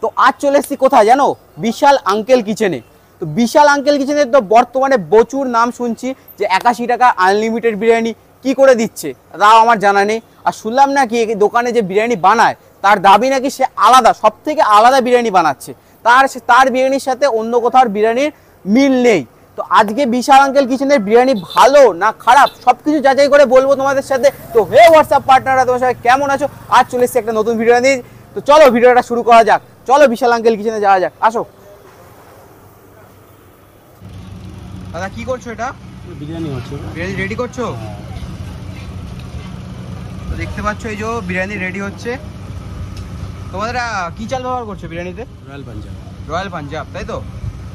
তো আজ চলে এসেছি কোথায় জানো, বিশাল আঙ্কেল কিচেনে। তো বিশাল আঙ্কেল কিচেনের তো বর্তমানে প্রচুর নাম শুনছি যে 81 টাকা আনলিমিটেড বিরিয়ানি কি করে দিচ্ছে, তাও আমার জানা নেই। আর শুনলাম নাকি এই দোকানে যে বিরিয়ানি বানায় তার দাবি নাকি সে আলাদা, সব থেকে আলাদা বিরিয়ানি বানাচ্ছে, তার বিরিয়ানির সাথে অন্য কোথাও বিরিয়ানির মিল নেই। তো আজকে বিশাল আঙ্কেল কিচেনের বিরিয়ানি ভালো না খারাপ সব কিছু যাচাই করে বলবো তোমাদের সাথে। তো হে হোয়াটসঅ্যাপ পার্টনাররা, তোমার সাথে কেমন আছো? আজ চলে এসেছি একটা নতুন ভিডিও নিয়ে। তো চলো ভিডিওটা শুরু করা যাক, চলো বিশাল আঙ্কেল কিচেনে যাওয়া যাক, আসো। দাদা কি করছো? এটা বিরিয়ানি হচ্ছে, বিরিয়ানি রেডি করছো? তো দেখতে পাচ্ছ এই যে বিরিয়ানি রেডি হচ্ছে। তোমাদের কি চাল ব্যবহার করছো বিরিয়ানিতে? রয়্যাল পাঞ্জাব। রয়্যাল পাঞ্জাব, তাই তো?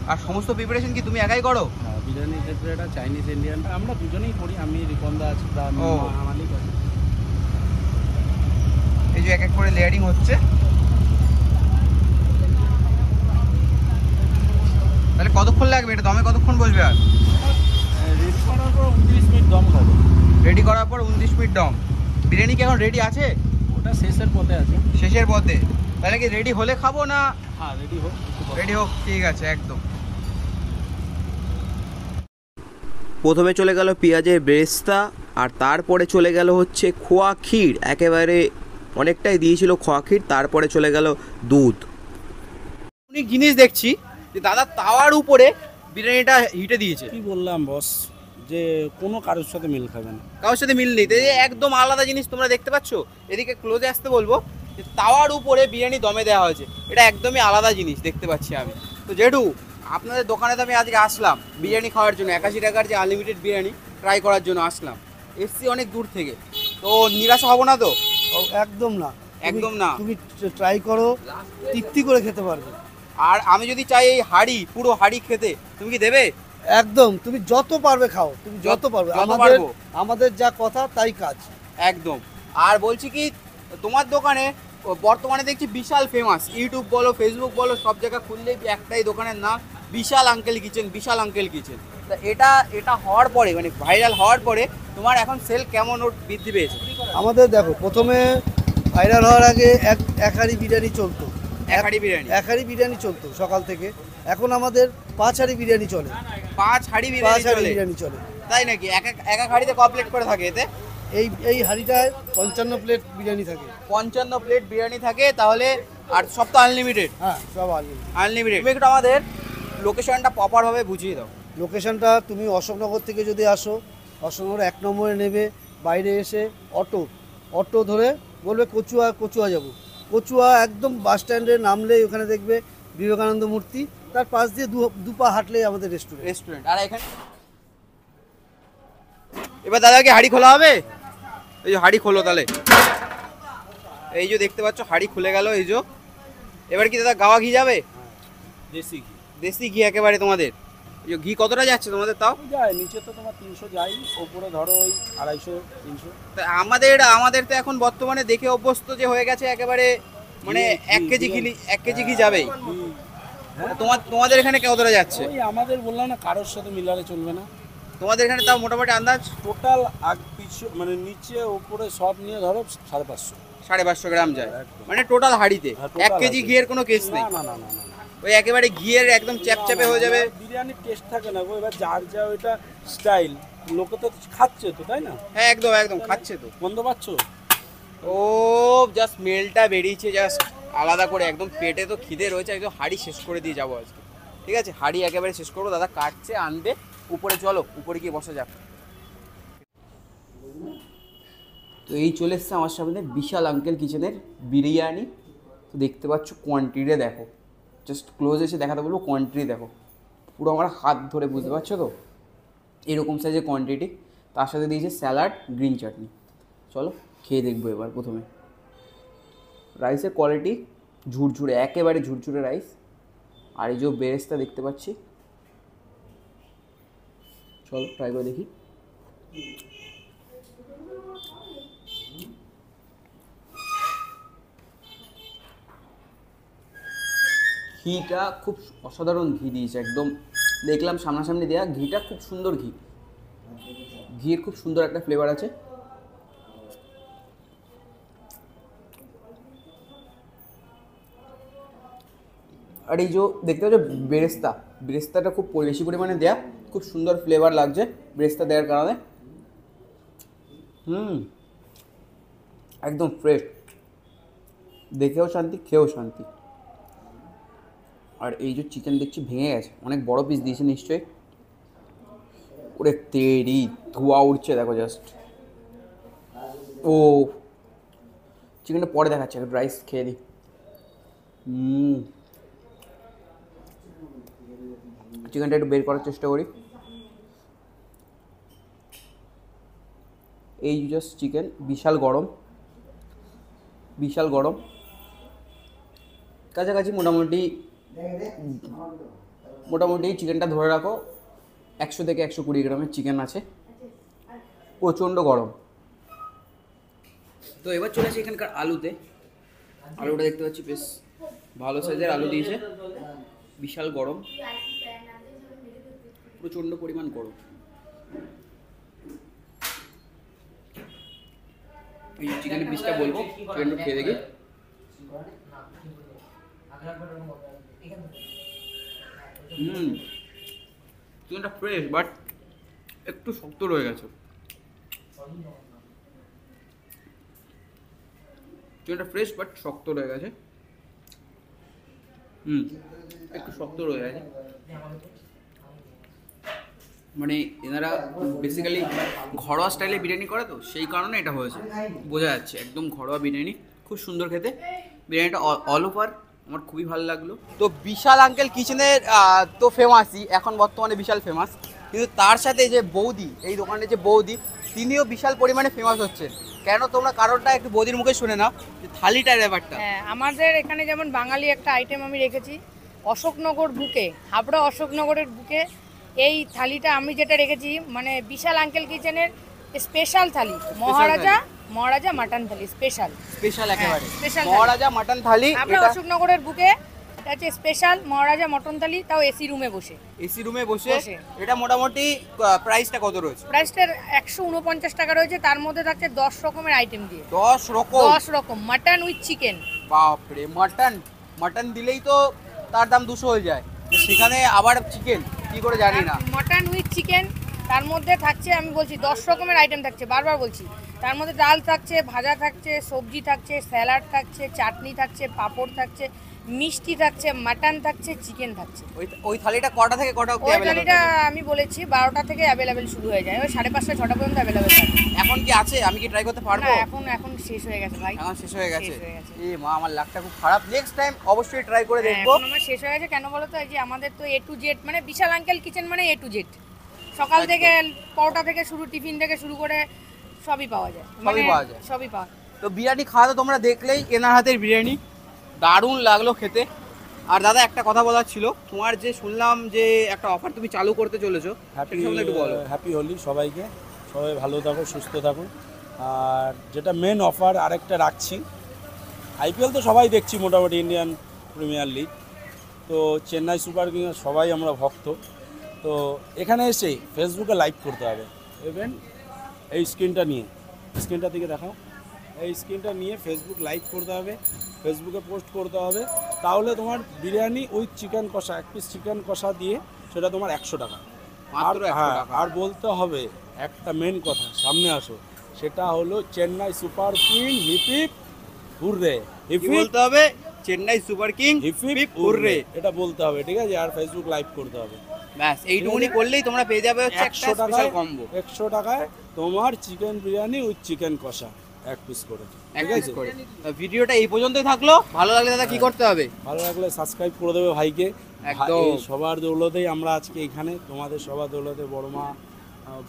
আর সমস্ত প্রিপারেশন কি তুমি একাই করো? হ্যাঁ, বিরিয়ানির ক্ষেত্রে এটা চাইনিজ ইন্ডিয়ানটা আমরা দুজনেই করি। আমি রিপন্দা আছে, মালিক আছে। এই যে এক এক করে লেয়ারিং হচ্ছে। তাহলে কতক্ষণ লাগবে এটা দমে, কতক্ষণ বসবে? আর রেডি করার পর 29 মিনিট দম খাবে। রেডি করার পর 29 মিনিট দম। বিরিয়ানি কি এখন রেডি আছে? ওটা শেষের পথে আছে। শেষের পথে? তাহলে কি রেডি হলে খাবো না? হ্যাঁ, রেডি হোক। রেডি হোক, ঠিক আছে একদম। প্রথমে চলে গেল পেঁয়াজের বেরেস্তা, আর তারপরে চলে গেল হচ্ছে খোয়া ক্ষীর, একেবারে অনেকটাই দিয়েছিল খোয়া ক্ষীর, তারপরে চলে গেল দুধ। অনেক জিনিস দেখছি যে দাদা তাওয়ার উপরে বিরিয়ানিটা হিটে দিয়েছে। কি বললাম বস, যে কোনো কারোর সাথে মিল খাবে না। কারোর সাথে মিল নেই, একদম আলাদা জিনিস তোমরা দেখতে পাচ্ছ। এদিকে ক্লোজে আসতে বলবো, যে তাওয়ার উপরে বিরিয়ানি দমে দেওয়া হয়েছে, এটা একদমই আলাদা জিনিস দেখতে পাচ্ছি আমি। তো যেটু আপনাদের দোকানে তো আমি আজকে আসলাম বিরিয়ানি খাওয়ার জন্য, 81 টাকার যে আনলিমিটেড বিরিয়ানি ট্রাই করার জন্য আসলাম, এসছি অনেক দূর থেকে। তো নিরাশ হবো না তো? একদম না, একদম না। তুমি ট্রাই করো, তৃপ্তি করে খেতে পারবে। আর আমি যদি চাই এই হাঁড়ি, পুরো হাঁড়ি খেতে, তুমি কি দেবে? একদম, তুমি যত পারবে খাও, তুমি যত পারবে। আমাদের যা কথা তাই কাজ। একদম। আর বলছি কি, তোমার দোকানে বর্তমানে দেখছি বিশাল ফেমাস, ইউটিউব বলো ফেসবুক বলো সব জায়গা খুললেই একটাই দোকানের নাম, বিশাল আঙ্কেল কিচেন, বিশাল আঙ্কেল কিচেন। তা এটা হওয়ার পরে, মানে ভাইরাল হওয়ার পরে তোমার এখন সেল কেমন বৃদ্ধি পেয়েছে? আমাদের দেখো, প্রথমে ভাইরাল হওয়ার আগে এক হাঁড়ি বিরিয়ানি চলতো। এক হাঁড়ি বিরিয়ানি চলতো সকাল থেকে। এখন আমাদের 5 হাঁড়ি বিরিয়ানি চলে। 5 হাঁড়ি বিরিয়ানি চলে? তাই নাকি? এক হাঁড়িতে ক প্লেট করে থাকে এতে? এই হাঁড়িটায় 55 প্লেট বিরিয়ানি থাকে। 55 প্লেট বিরিয়ানি থাকে তাহলে। আর সব তো আনলিমিটেড? হ্যাঁ, সব আনলিমিটেড। তুমি একটু আমাদের লোকেশনটা প্রপারভাবে বুঝিয়ে দাও। লোকেশনটা তুমি অশোকনগর থেকে যদি আসো, অশোকনগর 1 নম্বরে নেবে, বাইরে এসে অটো ধরে বলবে কচুয়া যাব। কচুয়া একদম বাস স্ট্যান্ডে নামলেই ওখানে দেখবে বিবেকানন্দ মূর্তি, তার পাশ দিয়ে দু পা হাঁটলেই আমাদের রেস্টুরেন্ট। আর এখানে এবার দাদাকে হাঁড়ি খোলা হবে। এই যে হাঁড়ি খোলো তাহলে। এই যে দেখতে পাচ্ছ হাঁড়ি খুলে গেল। এই যে এবার কি দাদা গাওয়া ঘি যাবে? দেশি ঘি একেবারে তোমাদের। এই যে ঘি কতটা যাচ্ছে তোমাদের? তাও যায় নিচে তো তোমার 300 যাই, ওপরে ধরো ওই 250 300। তা আমাদের তো এখন বর্তমানে দেখে অভ্যস্ত যে হয়ে গেছে একেবারে, মানে 1 কেজি ঘি যাবেই। তোমাদের এখানে কতটা যাচ্ছে? ওই আমাদের বললাম না, কারোর সাথে মিলালে চলবে না। তোমাদের এখানে তাও মোটামুটি আন্দাজ টোটাল মানে নিচে ওপরে সব নিয়ে ধরো 550 গ্রাম যায়, মানে টোটাল হাঁড়িতে 1 কেজি ঘিয়ের কোনো কেস নেই। না, ওই একেবারে ঘিয়ের একদম চ্যাপচ্যাপে হয়ে যাবে। বিরিয়ানির টেস্ট থাকে না গো, এবার যার যা ওইটা স্টাইল, লোকে তো খাচ্ছে তো, তাই না? হ্যাঁ একদম খাচ্ছে তো। বন্ধ পাচ্ছ? ও জাস্ট স্মেলটা বেরিয়েছে জাস্ট আলাদা করে, একদম পেটে তো খিদে রয়েছে, একদম হাঁড়ি শেষ করে দিয়ে যাবো আজকে। ঠিক আছে, হাঁড়ি একেবারে শেষ করবো। দাদা কাটছে, আনবে, উপরে চলো, উপরে গিয়ে বসা যাক। তো এই চলে এসছে আমার সামনে বিশাল আঙ্কেল কিচেনের বিরিয়ানি। তো দেখতে পাচ্ছ কোয়ান্টিটি দেখো, জাস্ট ক্লোজ এসে দেখাতে বলবো, কোয়ান্টিটি দেখো পুরো আমার হাত ধরে, বুঝতে পারছো তো এরকম সাইজের কোয়ান্টিটি। তার সাথে দিয়েছে স্যালাড, গ্রিন চাটনি। চলো খেয়ে দেখবো এবার। প্রথমে রাইসের কোয়ালিটি ঝুরঝুরে, একেবারে ঝুরঝুরে রাইস। আর এই যে বেরেস্তা দেখতে পাচ্ছি, চলো ট্রাই করে দেখি। ঘিটা খুব অসাধারণ ঘি দিয়েছে, একদম দেখলাম সামনাসামনি দেওয়া ঘিটা, খুব সুন্দর ঘি, ঘিয়ের খুব সুন্দর একটা ফ্লেভার আছে। আর এই যে দেখতে পাচ্ছ বেরেস্তা, বেরেস্তাটা খুব বেশি পরিমাণে দেয়া, খুব সুন্দর ফ্লেভার লাগছে বেরেস্তা দেওয়ার কারণে। একদম ফ্রেশ, দেখেও শান্তি, খেয়েও শান্তি। আর এই যে চিকেন দেখছি ভেঙে গেছে, অনেক বড় পিস দিয়েছে নিশ্চয়ই। ওরে তেরি, ধোয়া উঠছে দেখো জাস্ট। ও চিকেনটা পরে দেখাচ্ছে, একটু রাইস খেয়ে দিই। চিকেনটা একটু বের করার চেষ্টা করি। এই জাস্ট চিকেন, বিশাল গরম, বিশাল গরম। কাছাকাছি মোটামুটি চিকেনটা ধরে রাখো 100 থেকে 120 গ্রামের চিকেন আছে, প্রচণ্ড গরম। তো এবার চলে আসি এখানকার আলুতে। আলুটা দেখতে পাচ্ছি বেশ ভালো সাইজের আলু দিয়েছে, বিশাল গরম, প্রচণ্ড পরিমাণ গরম। এই চিকেনের পিসটা বলবো, চিকেনটা খেয়ে দেখি। চিকেনটা ফ্রেশ বাট একটু শক্ত রয়ে গেছে। চিকেনটা ফ্রেশ বাট শক্ত রয়ে গেছে। একটু শক্ত রয়ে গেছে, মানে এনারা বেসিক্যালি ঘরোয়া স্টাইলে বিরিয়ানি করে, তো সেই কারণে এটা হয়েছে, বোঝা যাচ্ছে একদম ঘরোয়া বিরিয়ানি, খুব সুন্দর খেতে বিরিয়ানিটা। অল ওভার আমার খুবই ভালো লাগলো। তো বিশাল আঙ্কেল কিচেনের তো ফেমাসই, এখন বর্তমানে বিশাল ফেমাস, কিন্তু তার সাথে যে বৌদি, এই দোকানে যে বৌদি, তিনিও বিশাল পরিমাণে ফেমাস হচ্ছেন। কেন তোমরা কারণটা একটু বৌদির মুখে শুনে নাও, যে থালিটার ব্যাপারটা। হ্যাঁ, আমাদের এখানে যেমন বাঙালি একটা আইটেম আমি রেখেছি, অশোকনগর বুকে, হাবড়া অশোকনগরের বুকে এই থালিটা আমি যেটা রেখেছি, মানে বিশাল আঙ্কেল কিচেনের স্পেশাল থালি, মহারাজা মাটন থালি, স্পেশাল একেবারে স্পেশাল মহারাজা মাটন থালি। হাবড়া অশোকনগরের বুকে এটা হচ্ছে স্পেশাল মহারাজা মটন থালি, তাও এসি রুমে বসে। এসি রুমে বসে। এটা মোটামুটি প্রাইসটা কত রয়েছে? প্রাইসটা 149 টাকা রয়েছে, তার মধ্যে থাকছে 10 রকমের আইটেম দিয়ে। 10 রকম মাটন উইথ চিকেন। বাপরে, মাটন দিলেই তো তার দাম 200 হয়ে যায়, সেখানে আবার চিকেন কি করে জানি না। মাটন উইথ চিকেন, তার মধ্যে থাকছে, আমি বলছি 10 রকমের আইটেম থাকছে, বারবার বলছি। তার মধ্যে ডাল থাকছে, ভাজা থাকছে, সবজি থাকছে, স্যালাড থাকছে, চাটনি থাকছে, পাঁপড় থাকছে, মিষ্টি থাকছে, মাটন থাকছে, চিকেন থাকছে। ওই থালিটা কটা থেকে কটা অবধি ওই অ্যাভেলেবল? থালিটা আমি বলেছি 12টা থেকে অ্যাভেলেবেল শুরু হয়ে যায়, ওই 5:30 6টা পর্যন্ত অ্যাভেলেবেল থাকে। এখন কি আছে? আমি কি ট্রাই করতে পারবো? না, এখন শেষ হয়ে গেছে ভাই, এখন শেষ হয়ে গেছে। শেষ হয়ে গেছে। এ মা, আমার লাকটা খুব খারাপ। নেক্সট টাইম অবশ্যই ট্রাই করে হ্যাঁ, দেখবো। এখন আমার শেষ হয়ে গেছে। কেন বলো তো, এই যে আমাদের তো A to Z, মানে বিশাল আঙ্কেল কিচেন মানে A to Z, সকাল থেকে পরোটা থেকে শুরু, টিফিন থেকে শুরু করে সবই পাওয়া যায়, সবই পাওয়া যায়। সবই পাওয়া। তো বিরিয়ানি খাওয়া তো তোমরা দেখলেই, এনার হাতের বিরিয়ানি দারুণ লাগলো খেতে। আর দাদা একটা কথা বলার ছিল, তোমার যে শুনলাম যে একটা অফার তুমি চালু করতে চলেছো, সেটা সম্বন্ধে একটু বলো। হ্যাপি হোলি সবাইকে, সবাই ভালো থাকো, সুস্থ থাকুন। আর যেটা মেন অফার আরেকটা রাখছি, আইপিএল তো সবাই দেখছি মোটামুটি, ইন্ডিয়ান প্রিমিয়ার লিগ, তো চেন্নাই সুপার কিংস সবাই আমরা ভক্ত। তো এখানে এসে ফেসবুকে লাইভ করতে হবে, ইভেন এই স্ক্রিনটা থেকে দেখাও, এই স্ক্রিনটা নিয়ে ফেসবুক লাইভ করতে হবে, ফেসবুকে পোস্ট করতে হবে, তাহলে তোমার বিরিয়ানি উইথ চিকেন কষা, 1 পিস চিকেন কষা দিয়ে সেটা তোমার 100 টাকা। আর হ্যাঁ, আর বলতে হবে একটা মেন কথা, সামনে আসো, সেটা হলো Chennai super king hip hip hurray. কি বলতে হবে? Chennai super king hip hip hurray, এটা বলতে হবে, ঠিক আছে? আর ফেসবুক লাইভ করতে হবে, ব্যাস এইটুকুনি করলেই তোমরা পেয়ে যাবে হচ্ছে একটা 100 স্পেশাল টাকায় কম্বো। 100 টাকায় তোমার চিকেন বিরিয়ানি উইথ চিকেন কষা 1 পিস করে, ঠিক আছে? ভিডিওটা এই পর্যন্তই থাকলো। ভালো লাগলে দাদা কি করতে হবে? ভালো লাগলে সাবস্ক্রাইব করে দেবে ভাইকে। একদম। এই সবার দৌলতেই আমরা আজকে এখানে, তোমাদের সবার দৌলতে, বড় মা,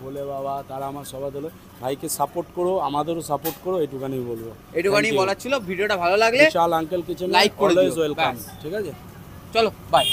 ভোলে বাবা, তারা আমার সবার দৌলতে। ভাইকে সাপোর্ট করো, আমাদেরও সাপোর্ট করো, এইটুখানি বলবো। এইটুখানি বলার ছিল। ভিডিওটা ভালো লাগলে বিশাল আঙ্কেল কিচেন লাইক করে দিও। ওয়েলকাম, ব্যাস। ঠিক আছে? চলো বাই।